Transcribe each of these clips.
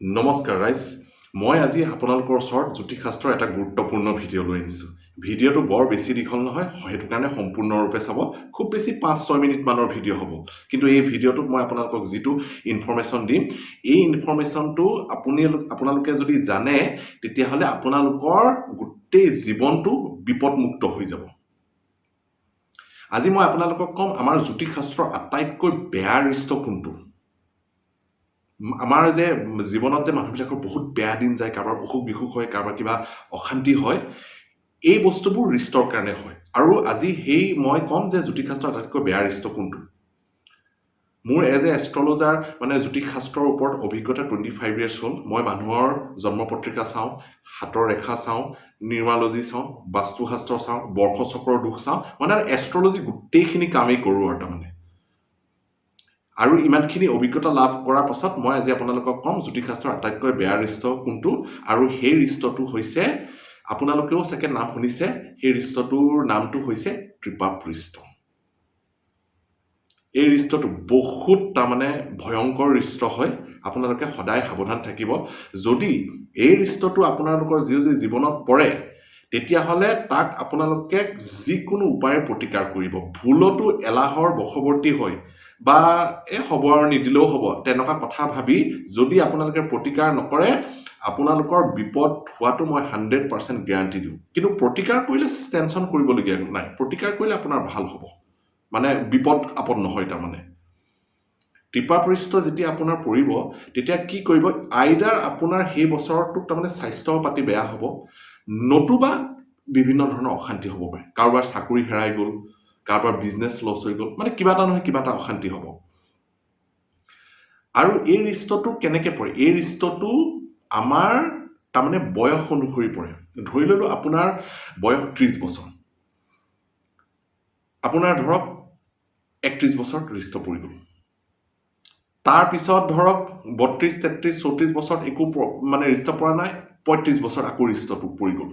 নমস্কাৰ ৰাইজ মই আজি আপোনালোকৰ ওচৰত জ্যোতিষশাস্ত্ৰৰ এটা গুৰুত্বপূৰ্ণ ভিডিঅ' লৈ আনিছোঁ ভিডিঅ'টো বৰ বেছি দীঘল নহয় সেইটো কাৰণে সম্পূৰ্ণৰূপে চাব খুব বেছি 5-6 মিনিট মানৰ ভিডিঅ' হ'ব কিন্তু এই ভিডিঅ'টোত মই আপোনালোকক যিটো ইনফৰমেশ্যন দিম এই ইনফৰমেশ্যনটো আপোনালোকে যদি জানে তেতিয়াহ'লে আপোনালোকৰ গোটেই জীৱনটো বিপদমুক্ত হৈ যাব আজি মই আপোনালোকক কম আমাৰ জ্যোতিষশাস্ত্ৰৰ আটাইতকৈ বেয়া ৰিষ্ট কোনটো আমাৰ যে জীৱনত যে মানুহবিলাকৰ বহুত বেয়া দিন যায় কাৰোবাৰ অসুখ বিসুখ হয় কাৰোবাৰ কিবা অশান্তি হয় এই বস্তুবোৰ ৰিষ্টৰ কাৰণে হয় আৰু আজি সেই মই ক'ম যে জ্যোতিষশাস্ত্ৰৰ আটাইতকৈ বেয়া ৰিষ্ট কোনটো মোৰ এজ এ এষ্ট্ৰলজাৰ মানে জ্যোতিষশাস্ত্ৰৰ ওপৰত অভিজ্ঞতা 25 ইয়াৰ্ছ হ'ল মই মানুহৰ জন্ম পত্ৰিকা চাওঁ হাতৰ ৰেখা চাওঁ নিউমাৰলজি চাওঁ বাস্তুশাস্ত্ৰ চাওঁ বৰ্ষচক্ৰৰ দুখ চাওঁ মানে এষ্ট্ৰলজি গোটেইখিনি কামেই কৰোঁ আৰু তাৰমানে আৰু ইমানখিনি অভিজ্ঞতা লাভ কৰাৰ পাছত মই আজি আপোনালোকক ক'ম জ্যোতিষশাস্ত্ৰৰ আটাইতকৈ বেয়া ৰিষ্ট কোনটো আৰু সেই ৰিষ্টটো হৈছে আপোনালোকেও চাগে নাম শুনিছে সেই ৰিষ্টটোৰ নামটো হৈছে ত্ৰিপাপ ৰিষ্ট এই ৰিষ্টটো বহুত তাৰমানে ভয়ংকৰ ৰিষ্ট হয় আপোনালোকে সদায় সাৱধান থাকিব যদি এই ৰিষ্টটো আপোনালোকৰ জীৱনত পৰে তেতিয়াহ'লে তাক আপোনালোকে যিকোনো উপায়েৰে প্ৰতিকাৰ কৰিব ভুলতো এলাহৰ বশৱৰ্তী হয় বা হ'ব আৰু নিদিলেও হ'ব তেনেকুৱা কথা ভাবি যদি আপোনালোকে প্ৰতিকাৰ নকৰে আপোনালোকৰ বিপদ হোৱাটো মই 100% গ্যাৰান্টি দিওঁ কিন্তু প্ৰতিকাৰ কৰিলে টেনচন কৰিবলগীয়া নাই প্ৰতিকাৰ কৰিলে আপোনাৰ ভাল হ'ব মানে বিপদ আপদ নহয় তাৰমানে ত্ৰিপাপ ৰিষ্ট যেতিয়া আপোনাৰ পৰিব তেতিয়া কি কৰিব আইদাৰ আপোনাৰ সেই বছৰটোত তাৰমানে স্বাস্থ্য পাতি বেয়া হ'ব নতুবা বিভিন্ন ধৰণৰ অশান্তি হ'ব পাৰে কাৰোবাৰ চাকৰি হেৰাই গ'ল কাৰোবাৰ বিজনেছ লছ হৈ গ'ল মানে কিবা এটা নহয় কিবা এটা অশান্তি হ'ব আৰু এই ৰিষ্টটো কেনেকৈ পৰে এই ৰিষ্টটো আমাৰ তাৰমানে বয়স অনুসৰি পৰে ধৰি ল'লো আপোনাৰ বয়স 30 বছৰ আপোনাৰ ধৰক 31 বছৰত ৰিষ্ট পৰি গ'ল তাৰপিছত ধৰক 32, 33, 34 বছৰত একো মানে ৰিষ্ট পৰা নাই 35 বছৰত আকৌ ৰিষ্টটো পৰি গ'ল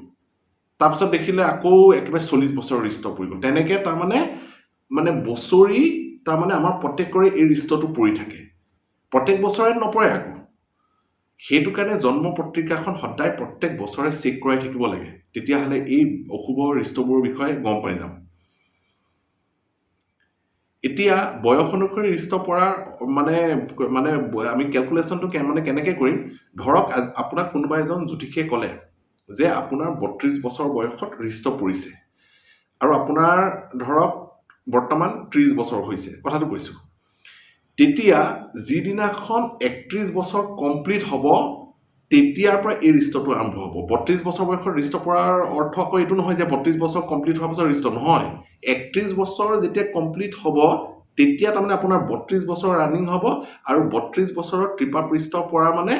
তাৰপিছত দেখিলে আকৌ একেবাৰে 40 বছৰৰ ৰিষ্ট পৰি গ'ল তেনেকৈ তাৰমানে বছৰি তাৰমানে আমাৰ প্ৰত্যেকৰে এই ৰিষ্টটো পৰি থাকে প্ৰত্যেক বছৰে নপৰে আকৌ সেইটো কাৰণে জন্ম পত্ৰিকাখন সদায় প্ৰত্যেক বছৰে চেক কৰাই থাকিব লাগে তেতিয়াহ'লে এই অশুভ ৰিষ্টবোৰৰ বিষয়ে গম পাই যাম এতিয়া বয়স অনুসৰি ৰিষ্ট পৰাৰ মানে আমি ক্যালকুলেশনটো কেনেকৈ কৰিম ধৰক আপোনাক কোনোবা এজন জ্যোতিষে ক'লে যে আপোনাৰ 32 বছৰ বয়সত ৰিষ্ট পৰিছে আৰু আপোনাৰ ধৰক বৰ্তমান 30 বছৰ হৈছে কথাটো কৈছো তেতিয়া যিদিনাখন 31 বছৰ কমপ্লিট হ'ব তেতিয়াৰ পৰা এই ৰিষ্টটো আৰম্ভ হ'ব 32 বছৰ বয়সত ৰিষ্ট পৰাৰ অৰ্থ আকৌ এইটো নহয় যে 32 বছৰ কমপ্লিট হোৱাৰ পাছত ৰিষ্ট নহয় 31 বছৰ যেতিয়া কমপ্লিট হ'ব তেতিয়া তাৰমানে আপোনাৰ 32 বছৰ ৰানিং হ'ব আৰু 32 বছৰত ত্ৰিপাপ ৰিষ্ট পৰা মানে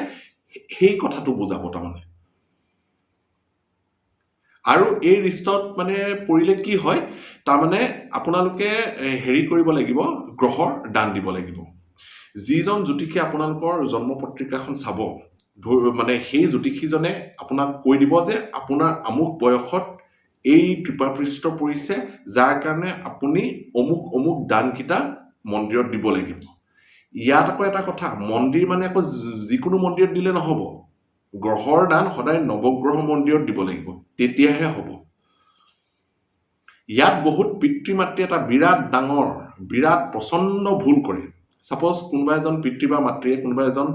সেই কথাটো বুজাব তাৰমানে আৰু এই ৰিষ্টত মানে পৰিলে কি হয় তাৰমানে আপোনালোকে হেৰি কৰিব লাগিব গ্ৰহৰ দান দিব লাগিব যিজন জ্যোতিষে আপোনালোকৰ জন্ম পত্ৰিকাখন চাব মানে সেই জ্যোতিষীজনে আপোনাক কৈ দিব যে আপোনাৰ আমুক বয়সত এই ত্ৰিপাপ ৰিষ্ট পৰিছে যাৰ কাৰণে আপুনি অমুক দানকিটা মন্দিৰত দিব লাগিব ইয়াত আকৌ এটা কথা মন্দিৰ মানে আকৌ যিকোনো মন্দিৰত দিলে নহ'ব গ্ৰহৰ দান সদায় নৱগ্ৰহ মন্দিৰত দিব লাগিব তেতিয়াহে হ'ব ইয়াত বহুত পিতৃ মাতৃ এটা বিৰাট প্ৰচণ্ড ভুল কৰে সাপোজ কোনোবা এজন পিতৃ বা মাতৃয়ে কোনোবা এজন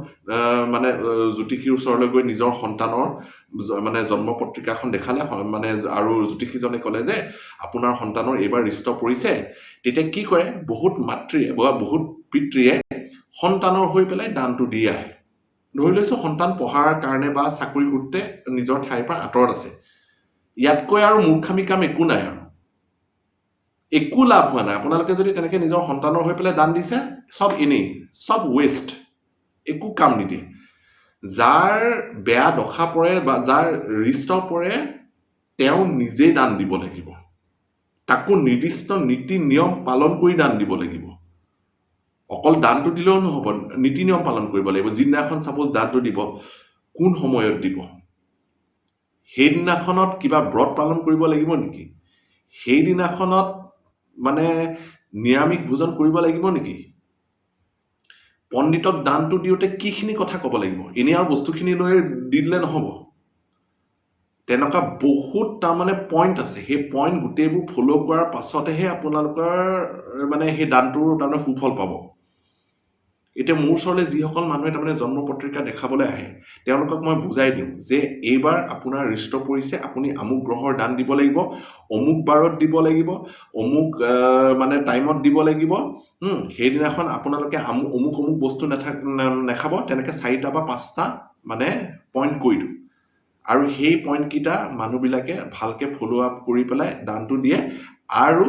মানে জ্যোতিষীৰ ওচৰলৈ গৈ নিজৰ সন্তানৰ মানে জন্ম পত্ৰিকাখন দেখালে মানে আৰু জ্যোতিষীজনে ক'লে যে আপোনাৰ সন্তানৰ এইবাৰ ৰিষ্ট পৰিছে তেতিয়া কি কৰে বহুত মাতৃয়ে বা বহুত পিতৃয়ে সন্তানৰ হৈ পেলাই দানটো দি আহে ধৰি লৈছো সন্তান পঢ়াৰ কাৰণে বা চাকৰি সূত্ৰে নিজৰ ঠাইৰ পৰা আঁতৰত আছে ইয়াতকৈ আৰু মূৰ্খামি কাম একো নাই আৰু একো লাভ হোৱা নাই আপোনালোকে যদি তেনেকৈ নিজৰ সন্তানৰ হৈ পেলাই দান দিছে সব এনেই সব ৱেষ্ট একো কাম নিদিয়ে যাৰ বেয়া দশা পৰে বা যাৰ ৰিষ্ট পৰে তেওঁ নিজেই দান দিব লাগিব তাকো নিৰ্দিষ্ট নীতি নিয়ম পালন কৰি দান দিব লাগিব অকল দানটো দিলেও নহ'ব নীতি নিয়ম পালন কৰিব লাগিব যিদিনাখন সাপোজ দানটো দিব কোন সময়ত দিব সেইদিনাখনত কিবা ব্ৰত পালন কৰিব লাগিব নেকি সেইদিনাখনত মানে নিৰামিষ ভোজন কৰিব লাগিব নেকি পণ্ডিতক দানটো দিওঁতে কিখিনি কথা ক'ব লাগিব, এনেই আৰু বস্তুখিনি লৈ দি দিলে নহ'ব। তেনেকুৱা বহুত তাৰমানে পইণ্ট আছে, সেই পইণ্ট গোটেইবোৰ ফ'ল' কৰাৰ পাছতহে আপোনালোকৰ মানে সেই দানটোৰ তাৰমানে সুফল পাব। এতিয়া মোৰ ওচৰলৈ যিসকল মানুহে তাৰমানে জন্ম পত্ৰিকা দেখাবলৈ আহে, তেওঁলোকক মই বুজাই দিওঁ যে এইবাৰ আপোনাৰ ৰিষ্ট পৰিছে, আপুনি আমুক গ্ৰহৰ দান দিব লাগিব, অমুক বাৰত দিব লাগিব, অমুক মানে টাইমত দিব লাগিব, সেইদিনাখন আপোনালোকে অমুক অমুক বস্তু নাখাব, তেনেকৈ 4টা বা 5টা মানে পইণ্ট কৈ দিওঁ। আৰু সেই পইণ্টকেইটা মানুহবিলাকে ভালকৈ ফ'ল' আপ কৰি পেলাই দানটো দিয়ে আৰু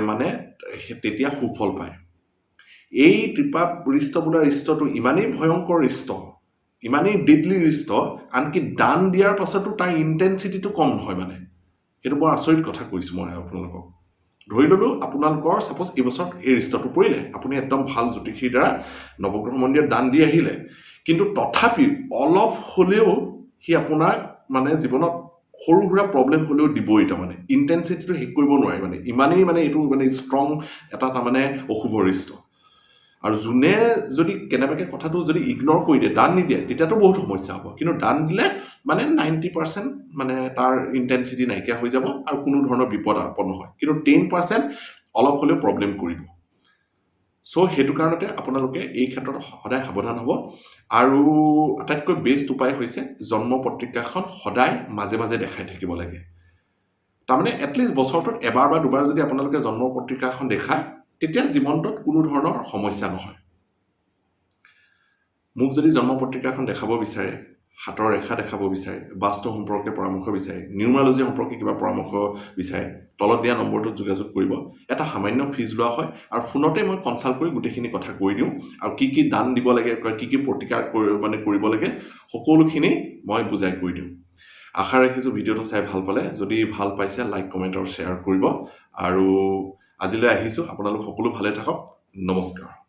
মানে তেতিয়া সুফল পায়। এই ত্ৰিপাপ ৰিষ্ট বোলা ৰিষ্টটো ইমানেই ভয়ংকৰ ৰিষ্ট, ইমানেই ডেডলি ৰিষ্ট, আনকি দান দিয়াৰ পাছতো তাৰ ইণ্টেনচিটিটো কম নহয়। মানে সেইটো বৰ আচৰিত কথা কৈছোঁ মই আপোনালোকক। ধৰি ল'লোঁ আপোনালোকৰ ছাপ'জ এইবছৰ এই ৰিষ্টটো পৰিলে, আপুনি একদম ভাল জ্যোতিষীৰ দ্বাৰা নৱগ্ৰহ মন্দিৰত দান দি আহিলে, কিন্তু তথাপিও অলপ হ'লেও সি আপোনাক মানে জীৱনত সৰু সুৰা প্ৰব্লেম হ'লেও দিবই। তাৰমানে ইণ্টেনচিটিটো শেষ কৰিব নোৱাৰে, মানে ইমানেই মানে এইটো মানে ষ্ট্ৰং এটা তাৰমানে অশুভ ৰিষ্ট। আৰু যোনে যদি কেনেবাকৈ কথাটো যদি ইগন'ৰ কৰি দিয়ে, দান নিদিয়ে, তেতিয়াতো বহুত সমস্যা হ'ব। কিন্তু দান দিলে মানে 90% মানে তাৰ ইণ্টেনচিটি নাইকিয়া হৈ যাব আৰু কোনো ধৰণৰ বিপদ আপদ নহয়। কিন্তু 10% অলপ হ'লেও প্ৰব্লেম কৰিব। চ' সেইটো কাৰণতে আপোনালোকে এই ক্ষেত্ৰত সদায় সাৱধান হ'ব। আৰু আটাইতকৈ বেষ্ট উপায় হৈছে জন্ম পত্ৰিকাখন সদায় মাজে মাজে দেখাই থাকিব লাগে। তাৰমানে এটলিষ্ট বছৰটোত এবাৰ বা দুবাৰ যদি আপোনালোকে জন্ম পত্ৰিকাখন দেখায়, তেতিয়া জীৱনটোত কোনো ধৰণৰ সমস্যা নহয়। মোক যদি জন্ম পত্ৰিকাখন দেখাব বিচাৰে, হাতৰ ৰেখা দেখাব বিচাৰে, বাস্তু সম্পৰ্কে পৰামৰ্শ বিচাৰে, নিউমাৰলজি সম্পৰ্কে কিবা পৰামৰ্শ বিচাৰে, তলত দিয়া নম্বৰটোত যোগাযোগ কৰিব। এটা সামান্য ফিজ লোৱা হয় আৰু ফোনতে মই কনচাল্ট কৰি গোটেইখিনি কথা কৈ দিওঁ। আৰু কি কি দান দিব লাগে, কি কি প্ৰতিকাৰ মানে কৰিব লাগে, সকলোখিনি মই বুজাই কৈ দিওঁ। আশা ৰাখিছোঁ ভিডিঅ'টো চাই ভাল পালে। যদি ভাল পাইছে লাইক, কমেণ্ট আৰু শ্বেয়াৰ কৰিব। আৰু আজিলৈ আহিছোঁ। আপোনালোক সকলো ভালে থাকক। নমস্কাৰ।